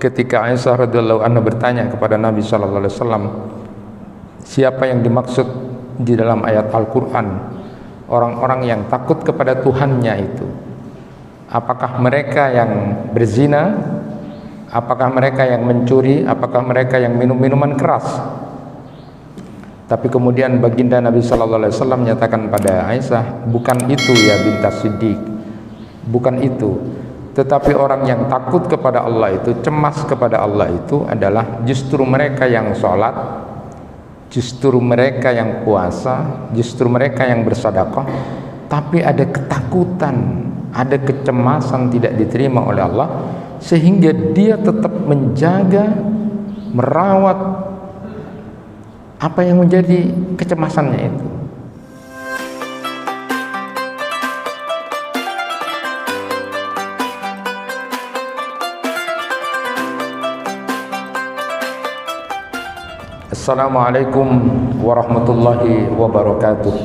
ketika Aisyah radhiyallahu anha bertanya kepada Nabi sallallahu alaihi wasallam, siapa yang dimaksud di dalam ayat Al-Qur'an orang-orang yang takut kepada Tuhannya itu? Apakah mereka yang berzina? Apakah mereka yang mencuri? Apakah mereka yang minum minuman keras? Tapi kemudian baginda Nabi sallallahu alaihi wasallam menyatakan pada Aisyah, bukan itu ya bintas Siddiq, bukan itu. Tetapi orang yang takut kepada Allah itu, cemas kepada Allah itu adalah justru mereka yang sholat, justru mereka yang puasa, justru mereka yang bersedekah, tapi ada ketakutan, ada kecemasan tidak diterima oleh Allah, sehingga dia tetap menjaga, merawat apa yang menjadi kecemasannya itu. Assalamualaikum warahmatullahi wabarakatuh.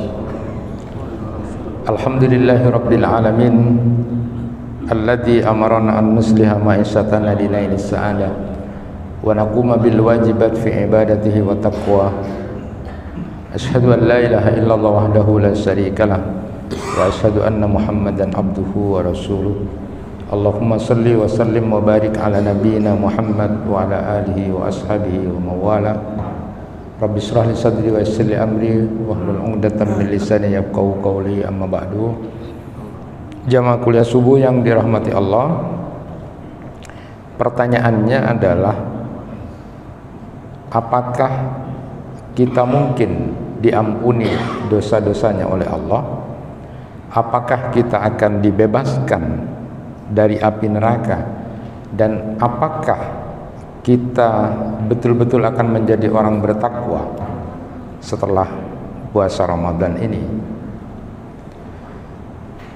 Alhamdulillahi rabbil alamin, alladzi amarana an nusliha ma'isatana li lailis sa'adah wa naquma bil wajibat fi ibadatihi wa taqwa. Asyhadu an la ilaha illallah wahdahu la syarikalah wa asyhadu anna Muhammadan abduhu wa rasuluh. Allahumma salli wa sallim wa barik ala nabiyyina Muhammad wa ala alihi wa ashabihi wa mawala. Rabbi shrah li sadri wa yassir li amri wahlul 'uqdatam min lisani yafqahu qawli, amma ba'du. Jamaah kuliah subuh yang dirahmati Allah, pertanyaannya adalah apakah kita mungkin diampuni dosa-dosanya oleh Allah? Apakah kita akan dibebaskan dari api neraka? Dan apakah kita betul-betul akan menjadi orang bertakwa setelah puasa Ramadan ini?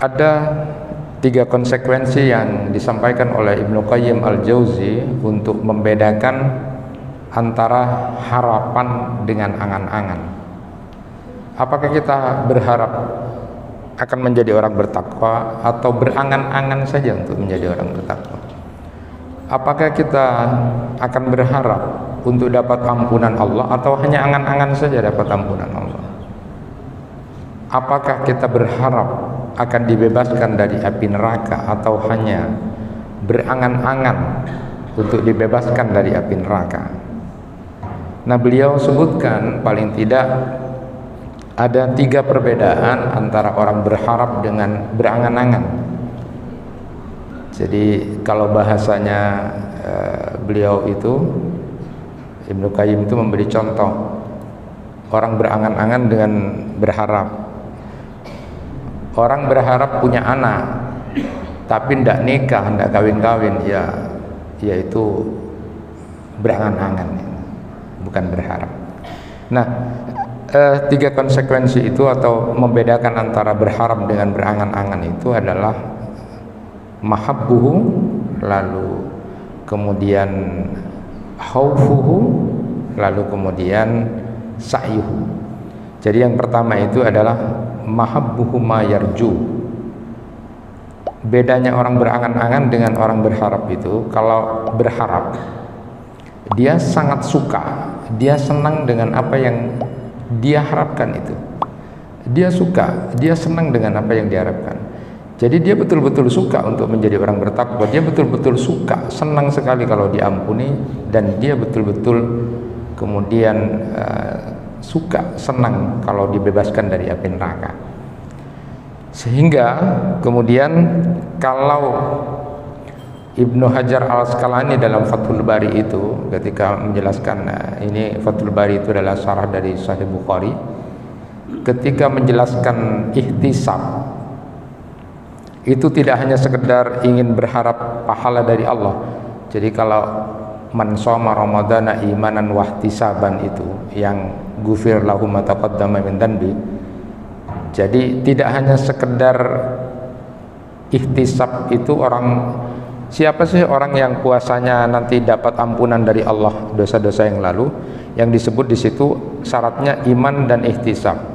Ada 3 konsekuensi yang disampaikan oleh Ibnu Qayyim al-Jauzi untuk membedakan antara harapan dengan angan-angan. Apakah kita berharap akan menjadi orang bertakwa atau berangan-angan saja untuk menjadi orang bertakwa? Apakah kita akan berharap untuk dapat ampunan Allah atau hanya angan-angan saja dapat ampunan Allah? Apakah kita berharap akan dibebaskan dari api neraka atau hanya berangan-angan untuk dibebaskan dari api neraka? Nah, beliau sebutkan paling tidak ada 3 perbedaan antara orang berharap dengan berangan-angan. Jadi kalau bahasanya beliau itu, Ibnu Qayyim itu memberi contoh orang berangan-angan dengan berharap. Orang berharap punya anak tapi tidak nikah, tidak kawin-kawin, ya itu berangan-angan, bukan berharap. Nah, 3 konsekuensi itu atau membedakan antara berharap dengan berangan-angan itu adalah mahabbuhu, lalu kemudian khaufuhu, lalu kemudian sa'yuhu. Jadi yang pertama itu adalah mahabbuhu ma yarju. Bedanya orang berangan-angan dengan orang berharap itu, kalau berharap dia sangat suka, dia senang dengan apa yang dia harapkan itu. Dia suka, dia senang dengan apa yang diharapkan. Jadi dia betul-betul suka untuk menjadi orang bertakwa. Dia betul-betul suka, senang sekali kalau diampuni, dan dia betul-betul kemudian suka, senang kalau dibebaskan dari api neraka. Sehingga kemudian kalau Ibnu Hajar al-Asqalani dalam Fathul Bari itu ketika menjelaskan, ini Fathul Bari itu adalah syarah dari Sahih Bukhari, ketika menjelaskan ihtisab itu tidak hanya sekedar ingin berharap pahala dari Allah. Jadi kalau man shoma ramadhana imanan wahtisaban itu yang ghufir lahu ma taqaddama min dhanbi. Jadi tidak hanya sekedar ihtisab itu, orang siapa sih orang yang puasanya nanti dapat ampunan dari Allah dosa-dosa yang lalu? Yang disebut di situ syaratnya iman dan ihtisab.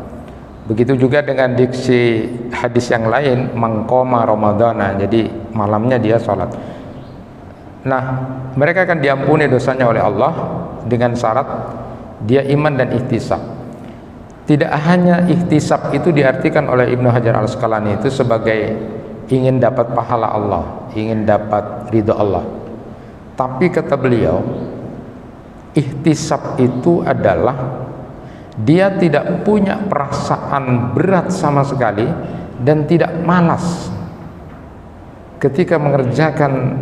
Begitu juga dengan diksi hadis yang lain, mangkoma ramadhana, jadi malamnya dia sholat. Nah, mereka akan diampuni dosanya oleh Allah dengan syarat dia iman dan ihtisab. Tidak hanya ihtisab itu diartikan oleh Ibnu Hajar Al-Asqalani itu sebagai ingin dapat pahala Allah, ingin dapat ridho Allah. Tapi kata beliau, ihtisab itu adalah dia tidak punya perasaan berat sama sekali dan tidak malas ketika mengerjakan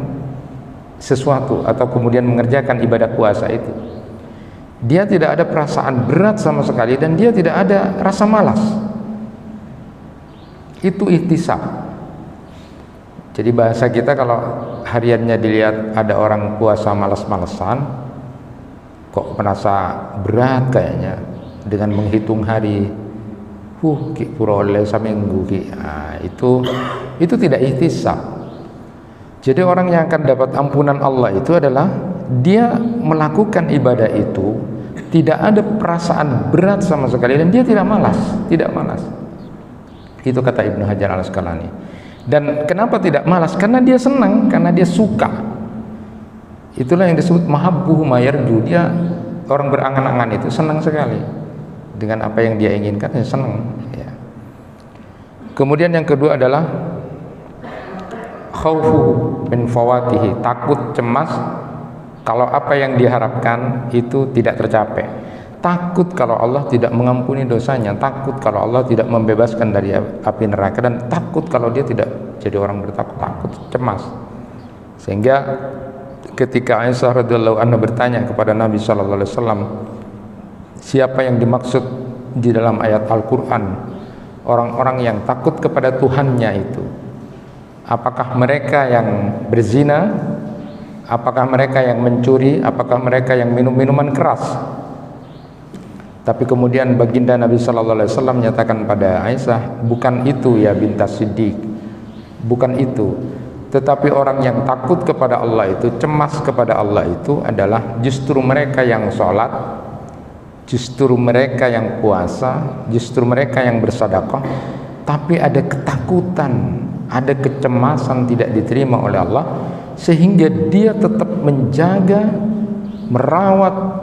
sesuatu atau kemudian mengerjakan ibadah puasa itu. Dia tidak ada perasaan berat sama sekali dan dia tidak ada rasa malas. Itu ihtisab. Jadi bahasa kita kalau hariannya dilihat ada orang puasa malas-malesan, kok merasa berat kayaknya dengan menghitung hari, ki purole saminggu ki. Nah, itu tidak ihtisab. Jadi orang yang akan dapat ampunan Allah itu adalah dia melakukan ibadah itu tidak ada perasaan berat sama sekali dan dia tidak malas, tidak malas. Itu kata Ibnu Hajar Al-Asqalani. Dan kenapa tidak malas? Karena dia senang, karena dia suka. Itulah yang disebut mahabbuhu mayarju. Dia orang berangan-angan itu senang sekali dengan apa yang dia inginkan, dia senang. Ya. Kemudian yang kedua adalah khaufu min fawatihi, takut cemas kalau apa yang diharapkan itu tidak tercapai. Takut kalau Allah tidak mengampuni dosanya, takut kalau Allah tidak membebaskan dari api neraka, dan takut kalau dia tidak jadi orang bertakwa, takut, cemas. Sehingga ketika Aisyah radhiyallahu anha bertanya kepada Nabi sallallahu alaihi wasallam, siapa yang dimaksud di dalam ayat Al-Qur'an orang-orang yang takut kepada Tuhannya itu? Apakah mereka yang berzina? Apakah mereka yang mencuri? Apakah mereka yang minum minuman keras? Tapi kemudian baginda Nabi sallallahu alaihi wasallam menyatakan pada Aisyah, bukan itu ya bintas Siddiq, bukan itu. Tetapi orang yang takut kepada Allah itu, cemas kepada Allah itu adalah justru mereka yang sholat, justru mereka yang puasa, justru mereka yang bersedekah, tapi ada ketakutan, ada kecemasan tidak diterima oleh Allah, sehingga dia tetap menjaga, merawat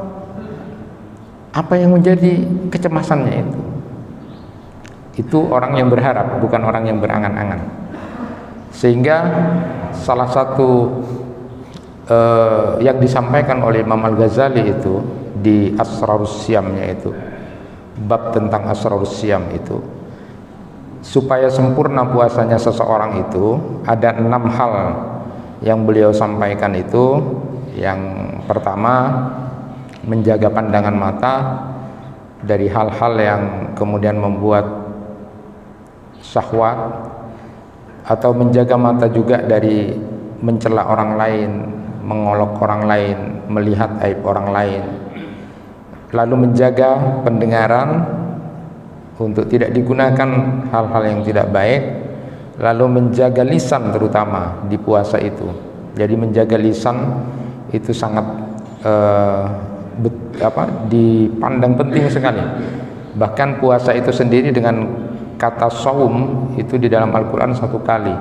apa yang menjadi kecemasannya itu. Itu orang yang berharap, bukan orang yang berangan-angan. Sehingga salah satu yang disampaikan oleh Imam Al-Ghazali itu di Asrarus Siyamnya itu, bab tentang Asrarus Siyam itu, supaya sempurna puasanya seseorang itu ada 6 hal yang beliau sampaikan itu. Yang pertama, menjaga pandangan mata dari hal-hal yang kemudian membuat syahwat, atau menjaga mata juga dari mencela orang lain, mengolok orang lain, melihat aib orang lain. Lalu menjaga pendengaran untuk tidak digunakan hal-hal yang tidak baik. Lalu menjaga lisan, terutama di puasa itu. Jadi menjaga lisan itu sangat dipandang penting sekali. Bahkan puasa itu sendiri dengan kata saum itu di dalam Al-Quran 1 kali,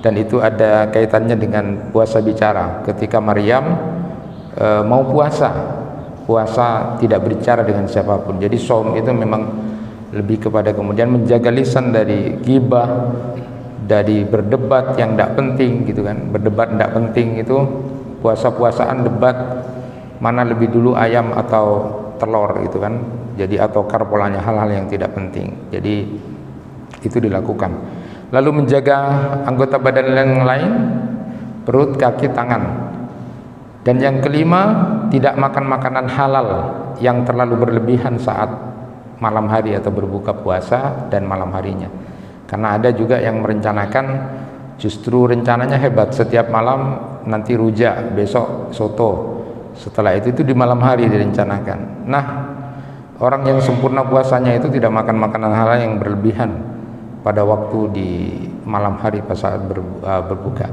dan itu ada kaitannya dengan puasa bicara. Ketika Maryam mau puasa tidak berbicara dengan siapapun. Jadi saum itu memang lebih kepada kemudian menjaga lisan dari ghibah, dari berdebat yang tidak penting gitu kan. Berdebat tidak penting itu, puasa-puasaan debat mana lebih dulu ayam atau telur gitu kan. Jadi atau polanya, hal-hal yang tidak penting. Jadi itu dilakukan. Lalu menjaga anggota badan yang lain, perut, kaki, tangan. Dan yang kelima, tidak makan makanan halal yang terlalu berlebihan saat malam hari atau berbuka puasa dan malam harinya. Karena ada juga yang merencanakan, justru rencananya hebat, setiap malam nanti rujak, besok soto. Setelah itu di malam hari direncanakan. Nah, orang yang sempurna puasanya itu tidak makan makanan halal yang berlebihan pada waktu di malam hari pas saat berbuka.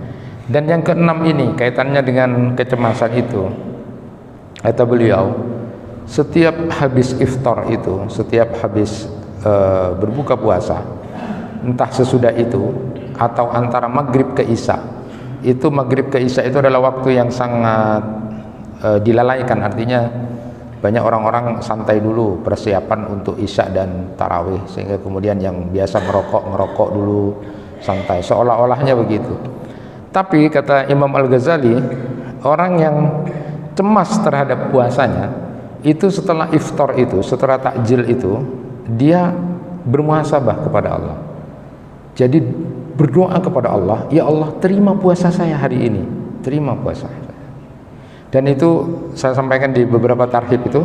Dan yang keenam ini kaitannya dengan kecemasan itu. Kata beliau, setiap habis iftar itu, setiap habis berbuka puasa, entah sesudah itu atau antara maghrib ke isya, itu maghrib ke isya itu adalah waktu yang sangat dilalaikan. Artinya banyak orang-orang santai dulu persiapan untuk isya dan tarawih, sehingga kemudian yang biasa ngerokok dulu santai, seolah-olahnya begitu. Tapi kata Imam Al-Ghazali, orang yang cemas terhadap puasanya itu setelah iftar itu, setelah takjil itu, dia bermuhasabah kepada Allah. Jadi berdoa kepada Allah, ya Allah, terima puasa saya hari ini, terima puasa saya. Dan itu saya sampaikan di beberapa tarhib itu.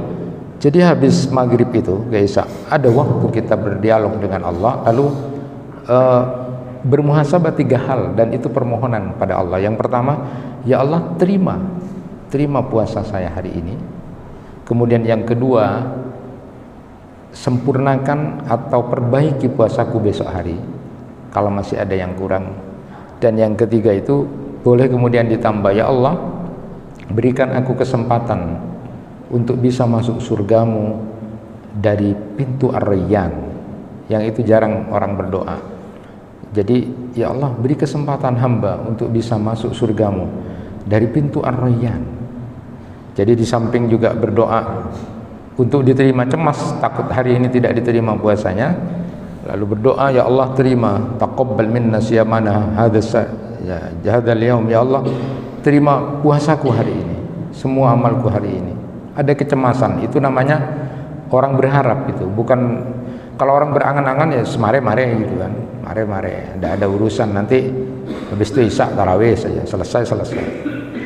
Jadi habis maghrib itu guys, ada waktu kita berdialog dengan Allah, lalu bermuhasabah 3 hal, dan itu permohonan pada Allah. Yang pertama, ya Allah, terima puasa saya hari ini. Kemudian yang kedua, sempurnakan atau perbaiki puasaku besok hari kalau masih ada yang kurang. Dan yang ketiga itu boleh kemudian ditambah, ya Allah, berikan aku kesempatan untuk bisa masuk surgamu dari pintu Ar-Rayyan, yang itu jarang orang berdoa. Jadi ya Allah, beri kesempatan hamba untuk bisa masuk surgamu dari pintu Ar-Rayyan. Jadi di samping juga berdoa untuk diterima, cemas takut hari ini tidak diterima puasanya, lalu berdoa, ya Allah, terima taqabbal minna siyamana hadzal yaum, ya Allah, terima puasaku hari ini, semua amalku hari ini. Ada kecemasan, itu namanya orang berharap. Itu bukan, kalau orang berangan-angan ya semare-mare gitu kan, mare-mare, tidak ada urusan, nanti habis itu isya tarawih saja, selesai.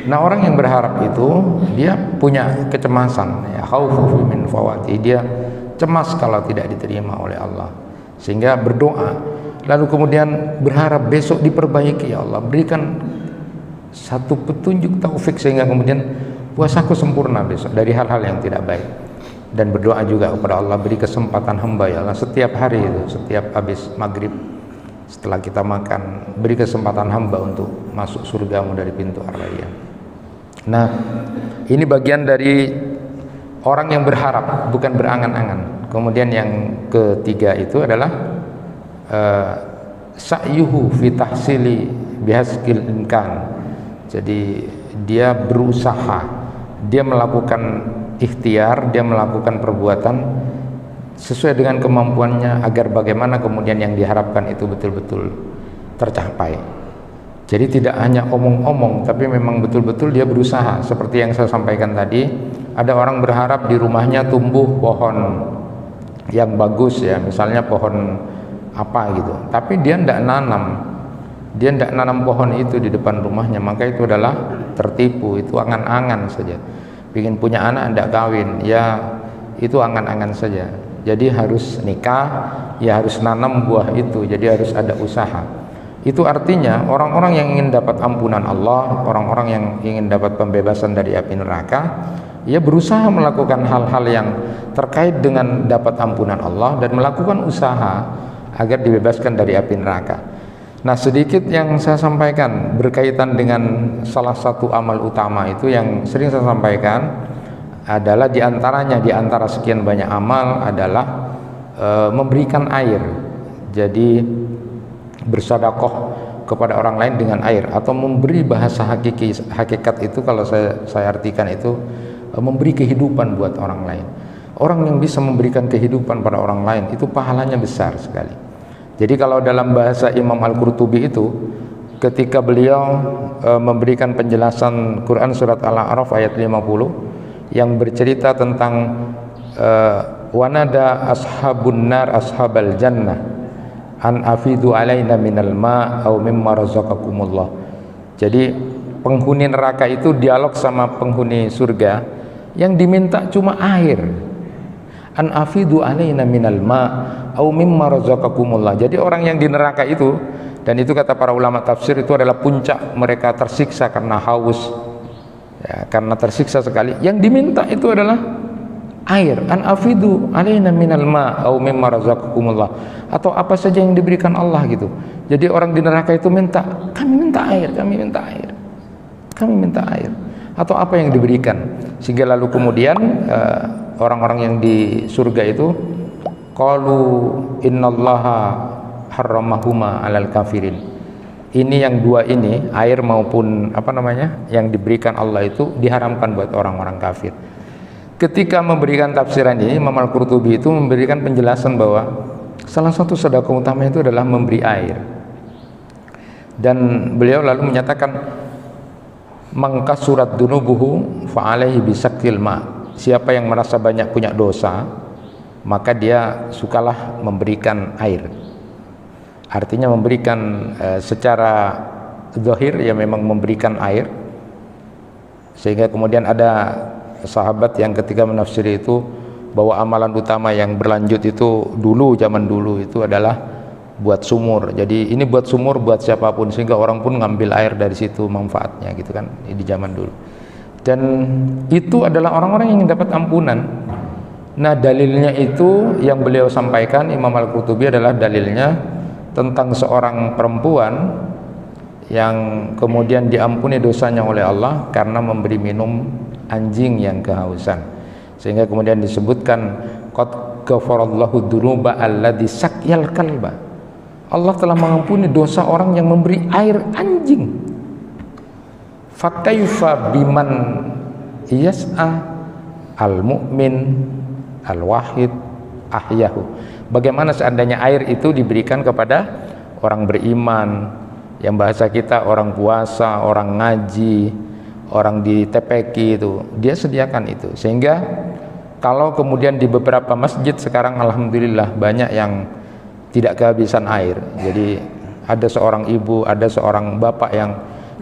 Nah, orang yang berharap itu dia punya kecemasan, ya, khaufu min fawati, dia cemas kalau tidak diterima oleh Allah, sehingga berdoa, lalu kemudian berharap besok diperbaiki, ya Allah, berikan satu petunjuk taufik sehingga kemudian puasaku sempurna besok dari hal-hal yang tidak baik. Dan berdoa juga kepada Allah, beri kesempatan hamba, ya Allah, setiap hari itu, setiap habis maghrib setelah kita makan, beri kesempatan hamba untuk masuk surgamu dari pintu Ar-Rayyan. Nah, ini bagian dari orang yang berharap, bukan berangan-angan. Kemudian yang ketiga itu adalah sa'yuhu fi tahsili bihaskil imkan. Jadi dia berusaha, dia melakukan ikhtiar, dia melakukan perbuatan sesuai dengan kemampuannya, agar bagaimana kemudian yang diharapkan itu betul-betul tercapai. Jadi tidak hanya omong-omong, tapi memang betul-betul dia berusaha. Seperti yang saya sampaikan tadi, ada orang berharap di rumahnya tumbuh pohon yang bagus, ya, misalnya pohon apa gitu, tapi dia tidak nanam pohon itu di depan rumahnya, maka itu adalah tertipu, itu angan-angan saja. Ingin punya anak tidak kawin, ya itu angan-angan saja. Jadi harus nikah, ya harus nanam buah itu, jadi harus ada usaha. Itu artinya orang-orang yang ingin dapat ampunan Allah, orang-orang yang ingin dapat pembebasan dari api neraka, ia berusaha melakukan hal-hal yang terkait dengan dapat ampunan Allah dan melakukan usaha agar dibebaskan dari api neraka. Nah, sedikit yang saya sampaikan berkaitan dengan salah satu amal utama itu yang sering saya sampaikan adalah diantaranya, di antara sekian banyak amal adalah memberikan air. Jadi bersedekah kepada orang lain dengan air, atau memberi, bahasa hakikat itu kalau saya artikan itu memberi kehidupan buat orang lain. Orang yang bisa memberikan kehidupan pada orang lain itu pahalanya besar sekali. Jadi kalau dalam bahasa Imam Al-Qurtubi itu, ketika beliau memberikan penjelasan Quran surat Al-A'raf ayat 50 yang bercerita tentang wanada ashabun nar ashabal jannah an afidu alaina minal ma' au mimma razaqakumullah. Jadi penghuni neraka itu dialog sama penghuni surga, yang diminta cuma air. An afidu alaina minal ma' au mimma razaqakumullah. Jadi orang yang di neraka itu, dan itu kata para ulama tafsir, itu adalah puncak mereka tersiksa karena haus, ya, karena tersiksa sekali. Yang diminta itu adalah air. An afidu alaina minal ma' au mimma razaqakumullah, atau apa saja yang diberikan Allah gitu. Jadi orang di neraka itu minta, kami minta air, kami minta air, kami minta air, atau apa yang diberikan. Sehingga lalu kemudian orang-orang yang di surga itu qalu innallaha harramahuma alal kafirin, ini yang dua ini, air maupun apa namanya yang diberikan Allah itu diharamkan buat orang-orang kafir. Ketika memberikan tafsiran ini, Imam Al-Qurtubi itu memberikan penjelasan bahwa salah satu sedekah utama itu adalah memberi air. Dan beliau lalu menyatakan, mangkas surat dunubuhu fa'alaihi bisakil ma. Siapa yang merasa banyak punya dosa, maka dia sukalah memberikan air. Artinya memberikan secara zahir ya memang memberikan air. Sehingga kemudian ada sahabat yang ketika menafsiri itu bahwa amalan utama yang berlanjut itu dulu, zaman dulu itu adalah buat sumur. Jadi ini buat sumur buat siapapun, sehingga orang pun ngambil air dari situ manfaatnya gitu kan di zaman dulu. Dan itu adalah orang-orang yang dapat ampunan. Nah, dalilnya itu yang beliau sampaikan Imam Al-Qurtubi adalah dalilnya tentang seorang perempuan yang kemudian diampuni dosanya oleh Allah karena memberi minum anjing yang kehausan, sehingga kemudian disebutkan qad ghafarallahu dzunuba alladzi sakyal kalba. Allah telah mengampuni dosa orang yang memberi air anjing. Fakaifa biman yas'a al-mu'min al-wahid ahyahu. Bagaimana seandainya air itu diberikan kepada orang beriman, yang bahasa kita orang puasa, orang ngaji, orang di TPQ itu, dia sediakan itu. Sehingga kalau kemudian di beberapa masjid sekarang alhamdulillah banyak yang tidak kehabisan air. Jadi ada seorang ibu, ada seorang bapak yang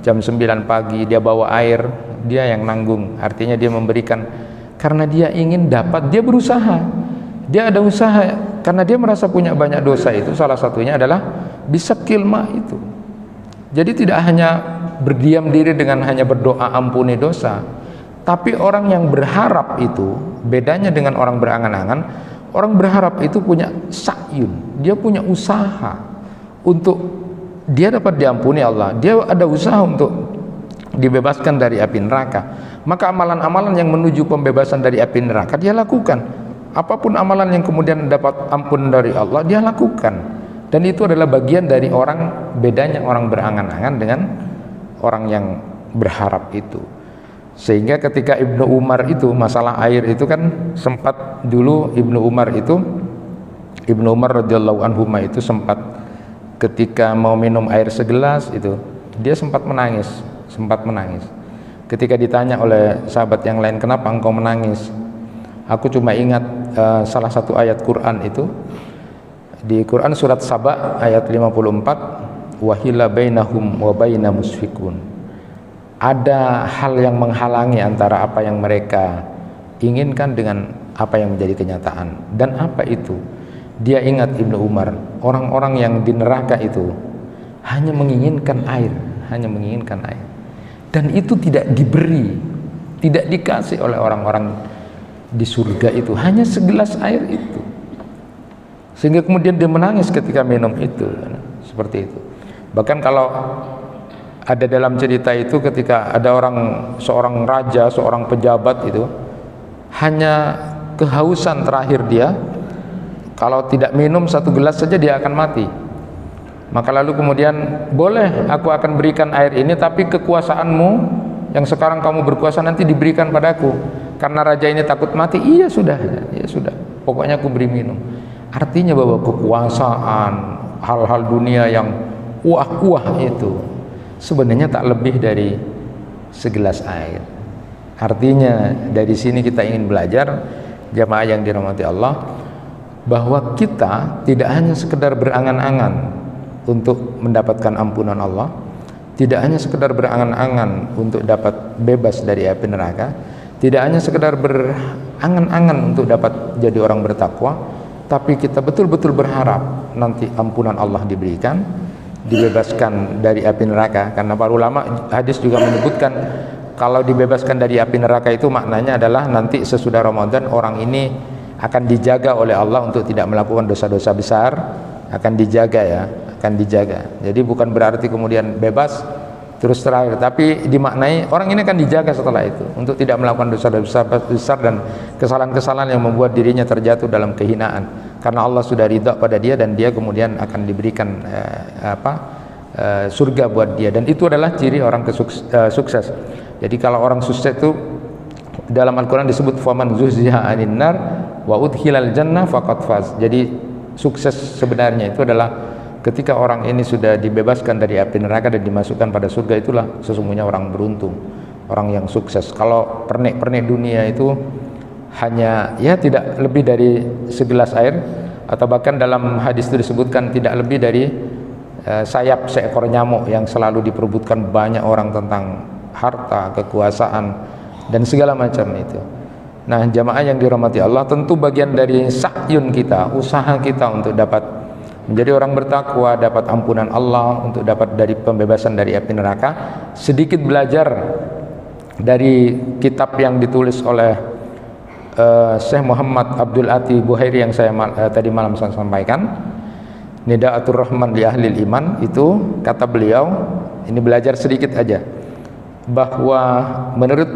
jam 9 pagi dia bawa air, dia yang nanggung. Artinya dia memberikan karena dia ingin dapat, dia berusaha, dia ada usaha karena dia merasa punya banyak dosa. Itu salah satunya adalah bisa kilma itu. Jadi tidak hanya berdiam diri dengan hanya berdoa ampuni dosa, tapi orang yang berharap itu bedanya dengan orang berangan-angan. Orang berharap itu punya sa'yun, dia punya usaha untuk dia dapat diampuni Allah, dia ada usaha untuk dibebaskan dari api neraka. Maka amalan-amalan yang menuju pembebasan dari api neraka dia lakukan. Apapun amalan yang kemudian dapat ampun dari Allah dia lakukan. Dan itu adalah bagian dari orang, bedanya orang berangan-angan dengan orang yang berharap itu. Sehingga ketika Ibnu Umar itu masalah air itu kan sempat dulu Ibnu Umar radhiyallahu anhu itu sempat ketika mau minum air segelas itu dia sempat menangis. Ketika ditanya oleh sahabat yang lain, kenapa engkau menangis? Aku cuma ingat salah satu ayat Quran itu di Quran surat Saba ayat 54, wahila bainahum wa baina musfikun. Ada hal yang menghalangi antara apa yang mereka inginkan dengan apa yang menjadi kenyataan. Dan apa itu? Dia ingat Ibnu Umar, orang-orang yang di neraka itu hanya menginginkan air. Dan itu tidak diberi, tidak dikasih oleh orang-orang di surga itu, hanya segelas air itu. Sehingga kemudian dia menangis ketika minum itu, seperti itu. Bahkan kalau ada dalam cerita itu ketika ada seorang raja, seorang pejabat itu hanya kehausan terakhir dia, kalau tidak minum satu gelas saja dia akan mati. Maka lalu kemudian, boleh aku akan berikan air ini, tapi kekuasaanmu yang sekarang kamu berkuasa nanti diberikan padaku. Karena raja ini takut mati. Iya sudah, pokoknya aku beri minum. Artinya bahwa kekuasaan, hal-hal dunia yang wah itu sebenarnya tak lebih dari segelas air. Artinya dari sini kita ingin belajar, jamaah yang dirahmati Allah, bahwa kita tidak hanya sekedar berangan-angan untuk mendapatkan ampunan Allah, tidak hanya sekedar berangan-angan untuk dapat bebas dari api neraka, tidak hanya sekedar berangan-angan untuk dapat jadi orang bertakwa, tapi kita betul-betul berharap nanti ampunan Allah diberikan, dibebaskan dari api neraka. Karena para ulama hadis juga menyebutkan kalau dibebaskan dari api neraka itu maknanya adalah nanti sesudah Ramadan orang ini akan dijaga oleh Allah untuk tidak melakukan dosa-dosa besar, akan dijaga. Jadi bukan berarti kemudian bebas terus terakhir, tapi dimaknai orang ini akan dijaga setelah itu untuk tidak melakukan dosa-dosa besar dan kesalahan-kesalahan yang membuat dirinya terjatuh dalam kehinaan, karena Allah sudah ridha pada dia dan dia kemudian akan diberikan surga buat dia, dan itu adalah ciri orang sukses. Jadi kalau orang sukses itu dalam Al-Quran disebut faman zuhziha 'anil nar wa udkhilal jannah faqad faz. Jadi sukses sebenarnya itu adalah ketika orang ini sudah dibebaskan dari api neraka dan dimasukkan pada surga, itulah sesungguhnya orang beruntung, orang yang sukses. Kalau pernik-pernik dunia itu hanya ya tidak lebih dari segelas air, atau bahkan dalam hadis itu disebutkan tidak lebih dari sayap seekor nyamuk yang selalu diperebutkan banyak orang tentang harta, kekuasaan, dan segala macam itu. Nah, jamaah yang dirahmati Allah, tentu bagian dari sa'yun kita, usaha kita untuk dapat menjadi orang bertakwa, dapat ampunan Allah, untuk dapat dari pembebasan dari api neraka, sedikit belajar dari kitab yang ditulis oleh Syekh Muhammad Abdul Ati Buhairi yang saya tadi malam saya sampaikan, Nida'atul Rahman li Ahlil Iman. Itu kata beliau, ini belajar sedikit aja, bahwa menurut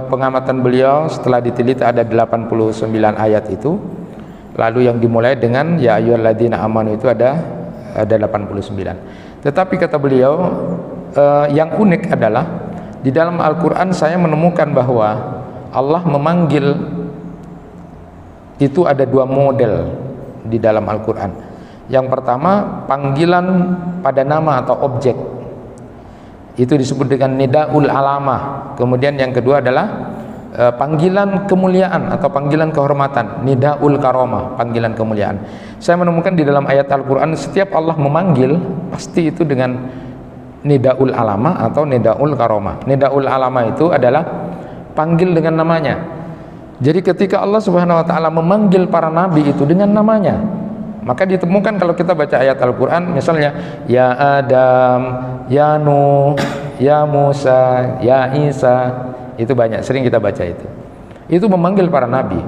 pengamatan beliau setelah diteliti ada 89 ayat itu, lalu yang dimulai dengan ya ayyuhalladzina amanu itu ada 89. Tetapi kata beliau, yang unik adalah di dalam Al-Quran saya menemukan bahwa Allah memanggil itu ada dua model di dalam Al-Quran. Yang pertama, panggilan pada nama atau objek, itu disebut dengan nida'ul alamah. Kemudian yang kedua adalah panggilan kemuliaan atau panggilan kehormatan, nida'ul karomah, panggilan kemuliaan. Saya menemukan di dalam ayat Al-Quran setiap Allah memanggil pasti itu dengan nida'ul alamah atau nida'ul karomah. Nida'ul alamah itu adalah panggil dengan namanya. Jadi ketika Allah Subhanahu wa taala memanggil para nabi itu dengan namanya, maka ditemukan kalau kita baca ayat Al-Quran misalnya ya Adam, ya Nuh, ya Musa, ya Isa, itu banyak, sering kita baca itu memanggil para nabi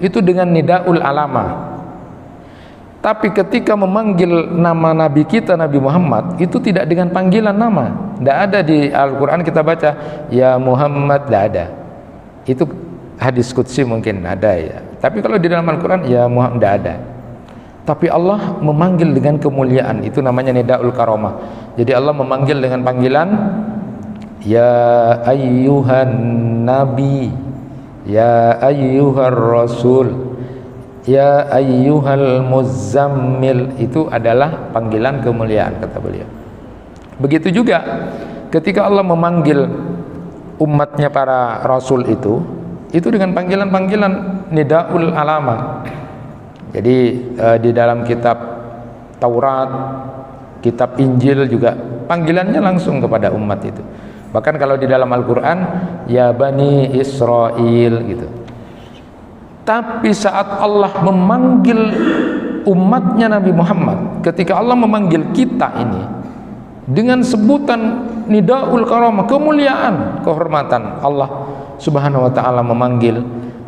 itu dengan nida'ul alamah. Tapi ketika memanggil nama nabi kita, Nabi Muhammad, itu tidak dengan panggilan nama. Tidak ada di Al-Quran kita baca ya Muhammad, tidak ada. Itu hadis qudsi mungkin ada ya, tapi kalau di dalam Al-Quran ya Muhammad tidak ada. Tapi Allah memanggil dengan kemuliaan, itu namanya nida'ul karomah. Jadi Allah memanggil dengan panggilan ya ayyuhan nabi, ya ayyuhar rasul, ya ayyuhal muzammil, itu adalah panggilan kemuliaan kata beliau. Begitu juga ketika Allah memanggil umatnya para rasul itu dengan panggilan-panggilan nida'ul alamah. Jadi di dalam kitab Taurat, kitab Injil juga panggilannya langsung kepada umat itu. Bahkan kalau di dalam Al-Quran ya Bani Israel gitu. Tapi saat Allah memanggil umatnya Nabi Muhammad, ketika Allah memanggil kita ini dengan sebutan nida'ul karamah, kemuliaan, kehormatan, Allah Subhanahu wa taala memanggil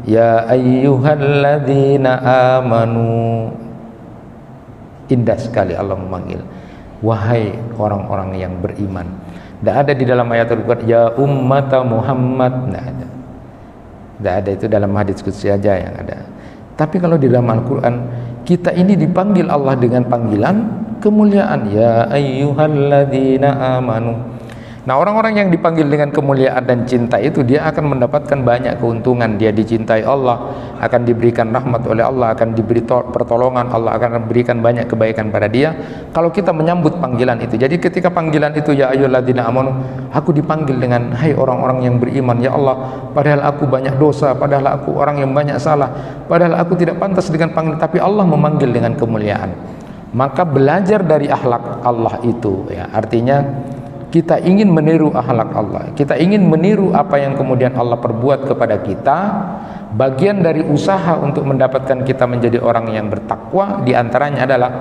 ya ayyuhalladzina amanu. Indah sekali Allah memanggil, wahai orang-orang yang beriman. Tidak ada di dalam ayat Al-Quran ya ummata Muhammad, tidak ada. Tidak ada, itu dalam hadits qudsi aja yang ada. Tapi kalau di dalam Al-Quran kita ini dipanggil Allah dengan panggilan kemuliaan ya ayyuhalladzina amanu. Nah, orang-orang yang dipanggil dengan kemuliaan dan cinta itu dia akan mendapatkan banyak keuntungan. Dia dicintai Allah, akan diberikan rahmat oleh Allah, akan diberi pertolongan, Allah akan memberikan banyak kebaikan pada dia kalau kita menyambut panggilan itu. Jadi ketika panggilan itu ya ayyuhalladzina amanu, aku dipanggil dengan hai orang-orang yang beriman, ya Allah, padahal aku banyak dosa, padahal aku orang yang banyak salah, padahal aku tidak pantas dengan panggilan, tapi Allah memanggil dengan kemuliaan. Maka belajar dari akhlak Allah itu ya, artinya kita ingin meniru akhlak Allah, kita ingin meniru apa yang kemudian Allah perbuat kepada kita. Bagian dari usaha untuk mendapatkan kita menjadi orang yang bertakwa diantaranya adalah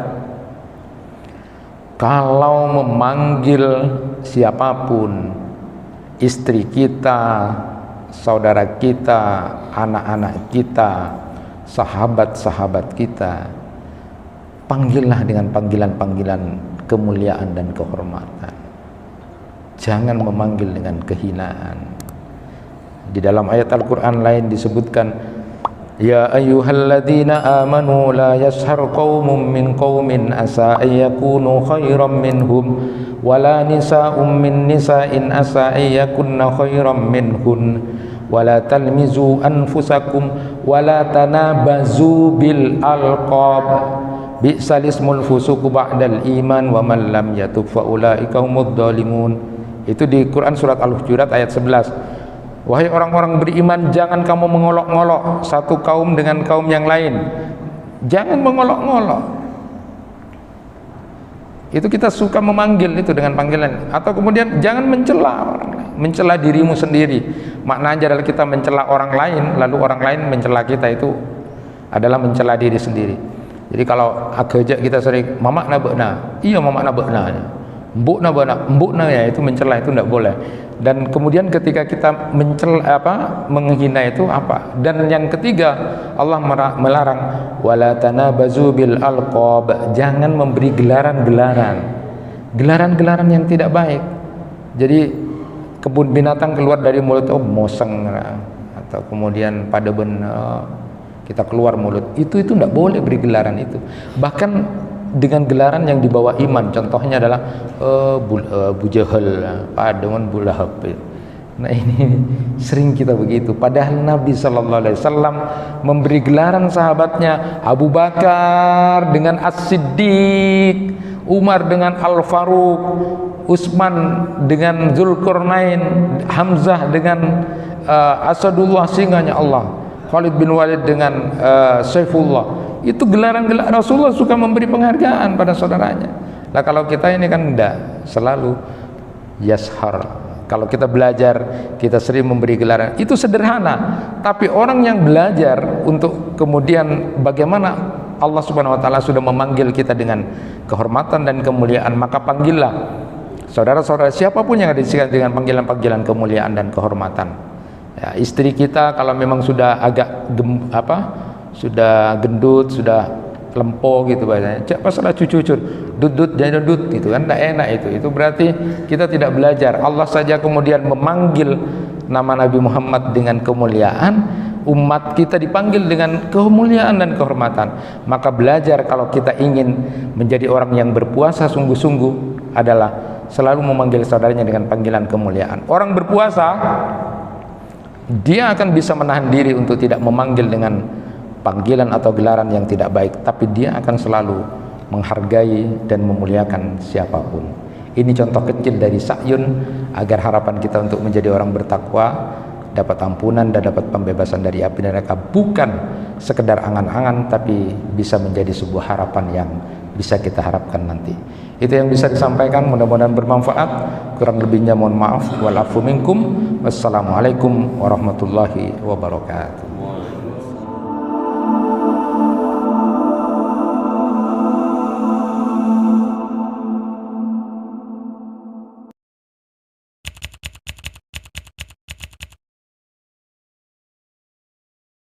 kalau memanggil siapapun, istri kita, saudara kita, anak-anak kita, sahabat-sahabat kita, panggillah dengan panggilan-panggilan kemuliaan dan kehormatan. Jangan memanggil dengan kehinaan. Di dalam ayat Al-Quran lain disebutkan Ya ayyuhalladzina amanu la yashhar qaumun min qaumin asa ay yakunu khairan minhum wala nisa'un min nisa'in asa ay yakunna khairan minhun wala talmizu anfusakum wala tanabazu bil alqab bi'sal ismul fusuq ba'dal iman wa man lam yatub fa ulaika humudz zalimun. Itu di Quran surat Al-Hujurat ayat 11. Wahai orang-orang beriman, jangan kamu mengolok-ngolok satu kaum dengan kaum yang lain. Jangan mengolok-ngolok. Itu kita suka memanggil itu dengan panggilan. Atau kemudian jangan mencela orang lain, mencela dirimu sendiri. Maknanya adalah kita mencela orang lain, lalu orang lain mencela kita, itu adalah mencela diri sendiri. Jadi kalau agak kita sering mamak nabekna, iya mamak nabekna, mbuk nabekna ya, itu mencela, itu tidak boleh. Dan kemudian ketika kita mencela menghina itu apa? Dan yang ketiga, Allah melarang wala tanabazu bil alqab, jangan memberi gelaran-gelaran yang tidak baik. Jadi kebun binatang keluar dari mulut, oh moseng, atau kemudian pada kita keluar mulut, itu tidak boleh beri gelaran itu. Bahkan dengan gelaran yang dibawa iman, contohnya adalah Abu Jahal, dengan Abu Lahab. Nah ini sering kita begitu, padahal Nabi Sallallahu Alaihi Wasallam memberi gelaran sahabatnya, Abu Bakar dengan As-Siddiq, Umar dengan Al-Faruq, Utsman dengan Zulkarnain, Hamzah dengan Asadullah, singanya Allah, Khalid bin Walid dengan Saifullah. Itu gelaran-gelaran. Rasulullah suka memberi penghargaan pada saudaranya. Nah kalau kita ini kan enggak, selalu yashar. Kalau kita belajar, kita sering memberi gelaran. Itu sederhana. Tapi orang yang belajar untuk kemudian bagaimana Allah Subhanahu wa taala sudah memanggil kita dengan kehormatan dan kemuliaan, maka panggillah saudara-saudara siapapun yang ada di sekitar dengan panggilan-panggilan kemuliaan dan kehormatan. Ya, istri kita kalau memang sudah agak sudah gendut, sudah lempo gitu bahasanya, cak pasalah cucu-cucu dudut jadi dudut gitu kan, tidak enak itu berarti kita tidak belajar. Allah saja kemudian memanggil nama Nabi Muhammad dengan kemuliaan, umat kita dipanggil dengan kemuliaan dan kehormatan. Maka belajar kalau kita ingin menjadi orang yang berpuasa sungguh-sungguh adalah selalu memanggil saudaranya dengan panggilan kemuliaan. Orang berpuasa dia akan bisa menahan diri untuk tidak memanggil dengan panggilan atau gelaran yang tidak baik, tapi dia akan selalu menghargai dan memuliakan siapapun. Ini contoh kecil dari Sa'yun agar harapan kita untuk menjadi orang bertakwa, dapat ampunan dan dapat pembebasan dari api neraka, bukan sekedar angan-angan, tapi bisa menjadi sebuah harapan yang bisa kita harapkan nanti. Itu yang bisa disampaikan, mudah-mudahan bermanfaat. Kurang lebihnya mohon maaf. Wal afu minkum. Wassalamualaikum warahmatullahi wabarakatuh.